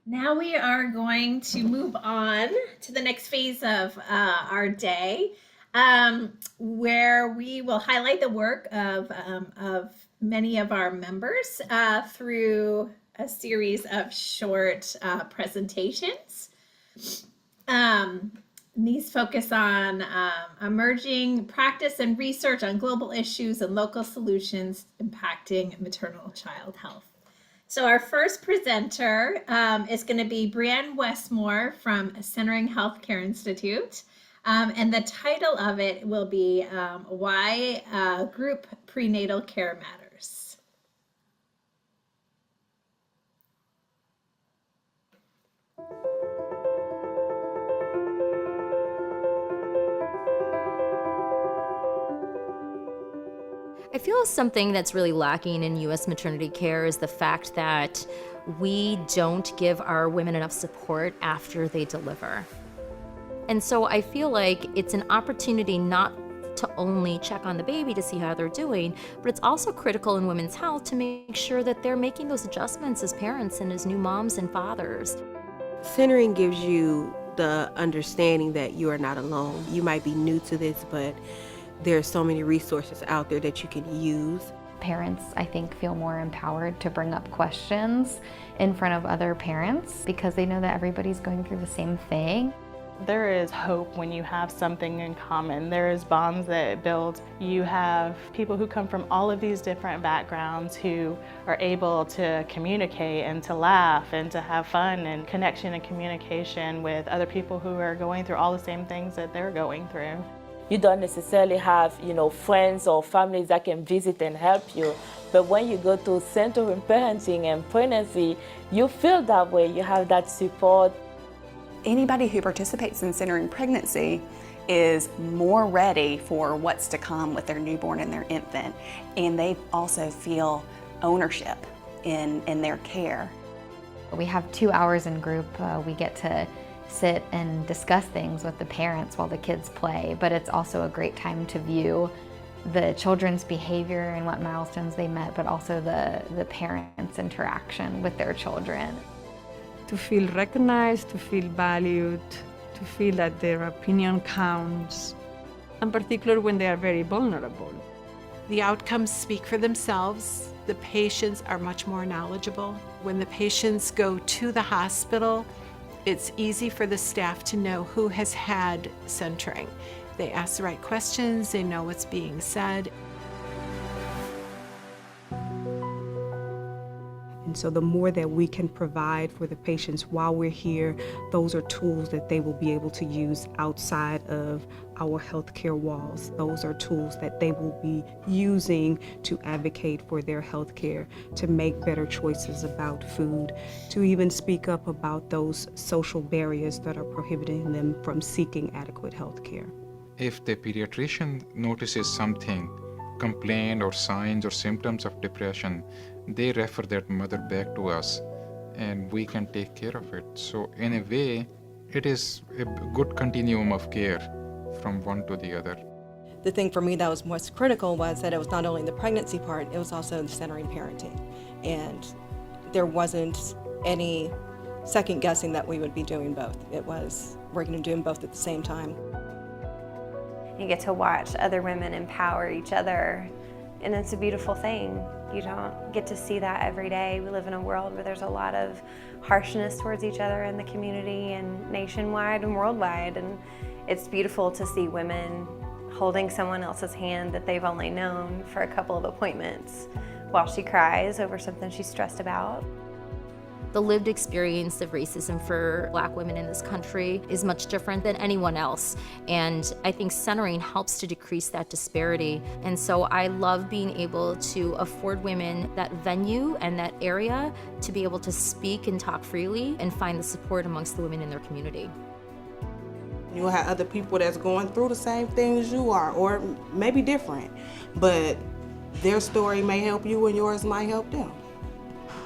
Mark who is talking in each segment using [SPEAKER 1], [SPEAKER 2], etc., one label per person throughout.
[SPEAKER 1] Now we are going to move on to the next phase of our day, where we will highlight the work of many of our members through a series of short presentations. Um, these focus on emerging practice and research on global issues and local solutions impacting maternal child health. So our first presenter is going to be Breann Westmore from Centering Healthcare Institute. And the title of it will be Why Group Prenatal Care Matters.
[SPEAKER 2] I feel something that's really lacking in U.S. maternity care is the fact that we don't give our women enough support after they deliver. And so I feel like it's an opportunity not to only check on the baby to see how they're doing, but it's also critical in women's health to make sure that they're making those adjustments as parents and as new moms and fathers.
[SPEAKER 3] Centering gives you the understanding that you are not alone. You might be new to this, but there are so many resources out there that you can use.
[SPEAKER 4] Parents, I think, feel more empowered to bring up questions in front of other parents because they know that everybody's going through the same thing.
[SPEAKER 5] There is hope when you have something in common. There is bonds that build. You have people who come from all of these different backgrounds who are able to communicate and to laugh and to have fun and connection and communication with other people who are going through all the same things that they're going through.
[SPEAKER 6] You don't necessarily have, friends or families that can visit and help you. But when you go to Centering Parenting and Pregnancy, you feel that way. You have that support.
[SPEAKER 7] Anybody who participates in Centering Pregnancy is more ready for what's to come with their newborn and their infant. And they also feel ownership in their care.
[SPEAKER 4] We have 2 hours in group. We get to sit and discuss things with the parents while the kids play, but it's also a great time to view the children's behavior and what milestones they met, but also the parents' interaction with their children.
[SPEAKER 8] To feel recognized, to feel valued, to feel that their opinion counts, in particular when they are very vulnerable.
[SPEAKER 9] The outcomes speak for themselves. The patients are much more knowledgeable. When the patients go to the hospital, it's easy for the staff to know who has had centering. They ask the right questions, they know what's being said.
[SPEAKER 3] And so the more that we can provide for the patients while we're here, those are tools that they will be able to use outside of our healthcare walls. Those are tools that they will be using to advocate for their healthcare, to make better choices about food, to even speak up about those social barriers that are prohibiting them from seeking adequate healthcare.
[SPEAKER 10] If the pediatrician notices something, complaint or signs or symptoms of depression, they refer that mother back to us and we can take care of it. So in a way, it is a good continuum of care from one to the other.
[SPEAKER 11] The thing for me that was most critical was that it was not only the pregnancy part, it was also the centering parenting. And there wasn't any second guessing that we would be doing both. It was, we're going to do them both at the same time.
[SPEAKER 12] You get to watch other women empower each other, and it's a beautiful thing. You don't get to see that every day. We live in a world where there's a lot of harshness towards each other in the community and nationwide and worldwide, and it's beautiful to see women holding someone else's hand that they've only known for a couple of appointments while she cries over something she's stressed about.
[SPEAKER 2] The lived experience of racism for Black women in this country is much different than anyone else. And I think centering helps to decrease that disparity. And so I love being able to afford women that venue and that area to be able to speak and talk freely and find the support amongst the women in their community.
[SPEAKER 13] You'll have other people that's going through the same things you are, or maybe different, but their story may help you and yours might help them.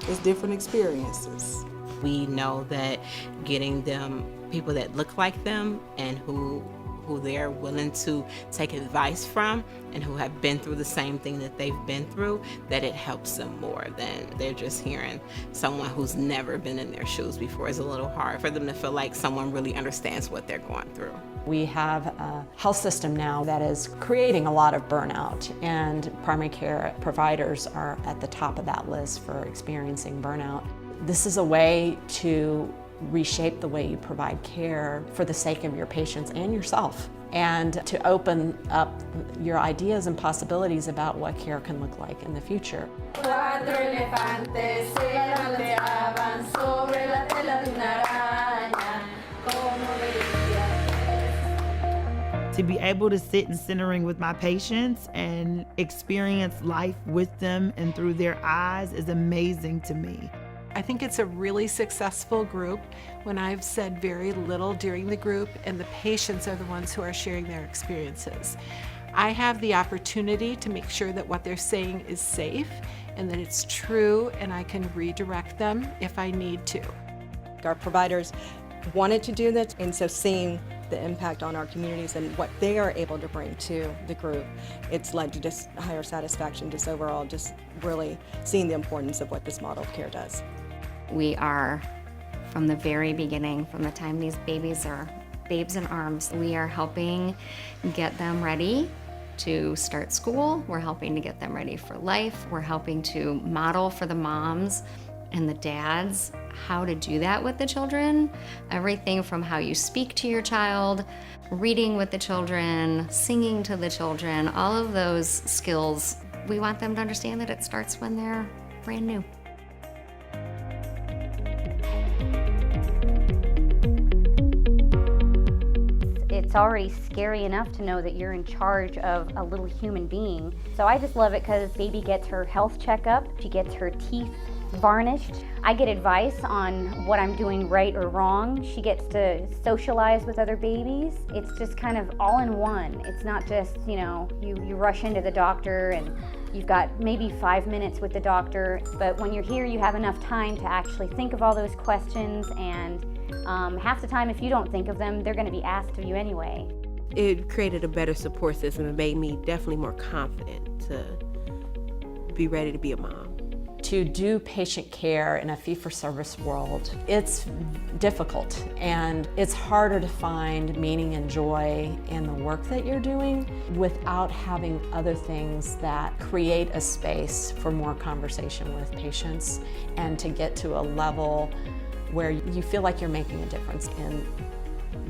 [SPEAKER 13] It's different experiences.
[SPEAKER 3] We know that getting them people that look like them and who
[SPEAKER 14] who they're willing to take advice from and who have been through the same thing that they've been through, that it helps them more than they're just hearing someone who's never been in their shoes before. It's a little hard for them to feel like someone really understands what they're going through.
[SPEAKER 15] We have a health system now that is creating a lot of burnout, and primary care providers are at the top of that list for experiencing burnout. This is a way to reshape the way you provide care for the sake of your patients and yourself, and to open up your ideas and possibilities about what care can look like in the future.
[SPEAKER 16] To be able to sit in centering with my patients and experience life with them and through their eyes is amazing to me.
[SPEAKER 9] I think it's a really successful group when I've said very little during the group and the patients are the ones who are sharing their experiences. I have the opportunity to make sure that what they're saying is safe and that it's true, and I can redirect them if I need to.
[SPEAKER 11] Our providers wanted to do this, and so seeing the impact on our communities and what they are able to bring to the group, it's led to just higher satisfaction, just overall, just really seeing the importance of what this model of care does.
[SPEAKER 17] We are, from the very beginning, from the time these babies are babes in arms, we are helping get them ready to start school. We're helping to get them ready for life. We're helping to model for the moms and the dads how to do that with the children. Everything from how you speak to your child, reading with the children, singing to the children, all of those skills. We want them to understand that it starts when they're brand new.
[SPEAKER 18] It's already scary enough to know that you're in charge of a little human being. So I just love it because baby gets her health checkup, she gets her teeth varnished. I get advice on what I'm doing right or wrong. She gets to socialize with other babies. It's just kind of all in one. It's not just, you rush into the doctor and you've got maybe 5 minutes with the doctor, but when you're here, you have enough time to actually think of all those questions, and half the time, if you don't think of them, they're going to be asked of you anyway.
[SPEAKER 19] It created a better support system and made me definitely more confident to be ready to be a mom.
[SPEAKER 15] To do patient care in a fee-for-service world, it's difficult, and it's harder to find meaning and joy in the work that you're doing without having other things that create a space for more conversation with patients and to get to a level where you feel like you're making a difference in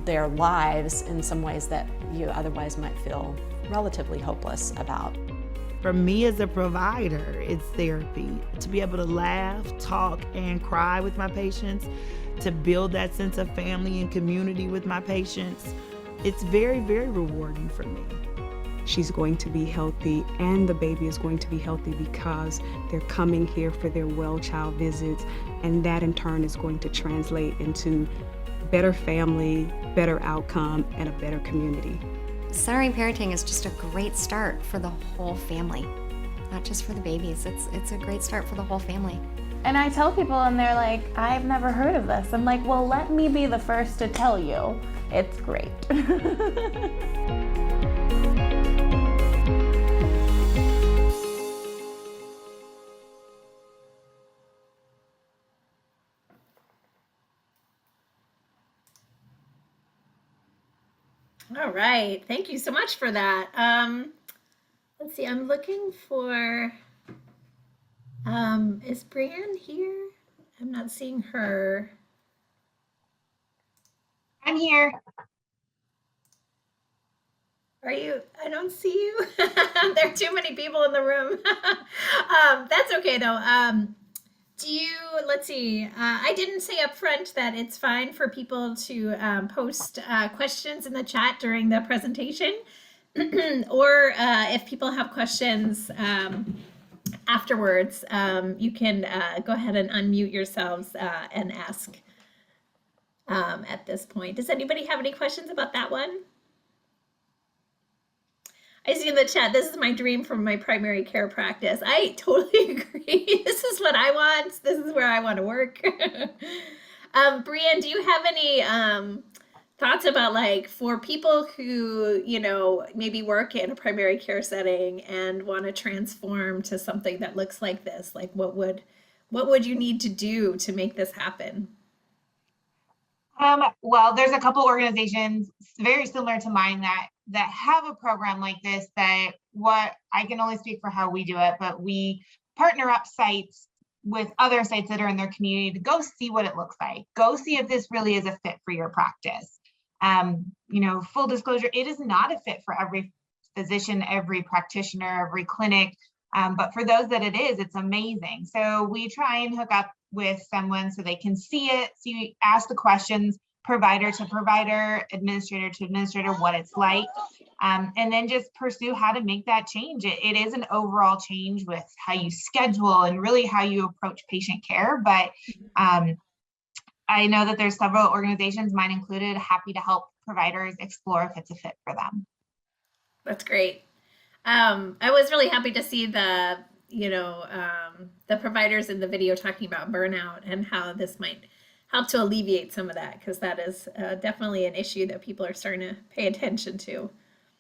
[SPEAKER 15] their lives in some ways that you otherwise might feel relatively hopeless about.
[SPEAKER 16] For me as a provider, it's therapy. To be able to laugh, talk, and cry with my patients, to build that sense of family and community with my patients, it's very, very rewarding for me.
[SPEAKER 3] She's going to be healthy, and the baby is going to be healthy because they're coming here for their well child visits, and that in turn is going to translate into better family, better outcome, and a better community.
[SPEAKER 17] Centering parenting is just a great start for the whole family, not just for the babies. It's a great start for the whole family.
[SPEAKER 5] And I tell people and they're like, I've never heard of this. I'm like, well, let me be the first to tell you. It's great.
[SPEAKER 1] All right, thank you so much for that. Let's see, I'm looking for, is Breann here? I'm not seeing her.
[SPEAKER 20] I'm here.
[SPEAKER 1] Are you? I don't see you. There are too many people in the room. That's okay though. Let's see, I didn't say up front that it's fine for people to post questions in the chat during the presentation, or if people have questions afterwards, you can go ahead and unmute yourselves and ask at this point. Does anybody have any questions about that one? I see in the chat, this is my dream from my primary care practice. I totally agree. This is what I want. This is where I want to work. Breann, do you have any thoughts about, like, for people who, you know, maybe work in a primary care setting and want to transform to something that looks like this, like what would you need to do to make this happen?
[SPEAKER 20] Well, there's a couple organizations very similar to mine that have a program like this. That what I can only speak for how we do it, but we partner up sites with other sites that are in their community to go see what it looks like. Go see if this really is a fit for your practice. You know, full disclosure, it is not a fit for every physician, every practitioner, every clinic. But for those that it is, it's amazing. So we try and hook up with someone so they can see it, ask the questions, provider to provider, administrator to administrator, what it's like, and then just pursue how to make that change. It is an overall change with how you schedule and really how you approach patient care. But I know that there's several organizations, mine included, happy to help providers explore if it's a fit for them.
[SPEAKER 1] That's great. I was really happy to see the providers in the video talking about burnout and how this might help to alleviate some of that, because that is definitely an issue that people are starting to pay attention to.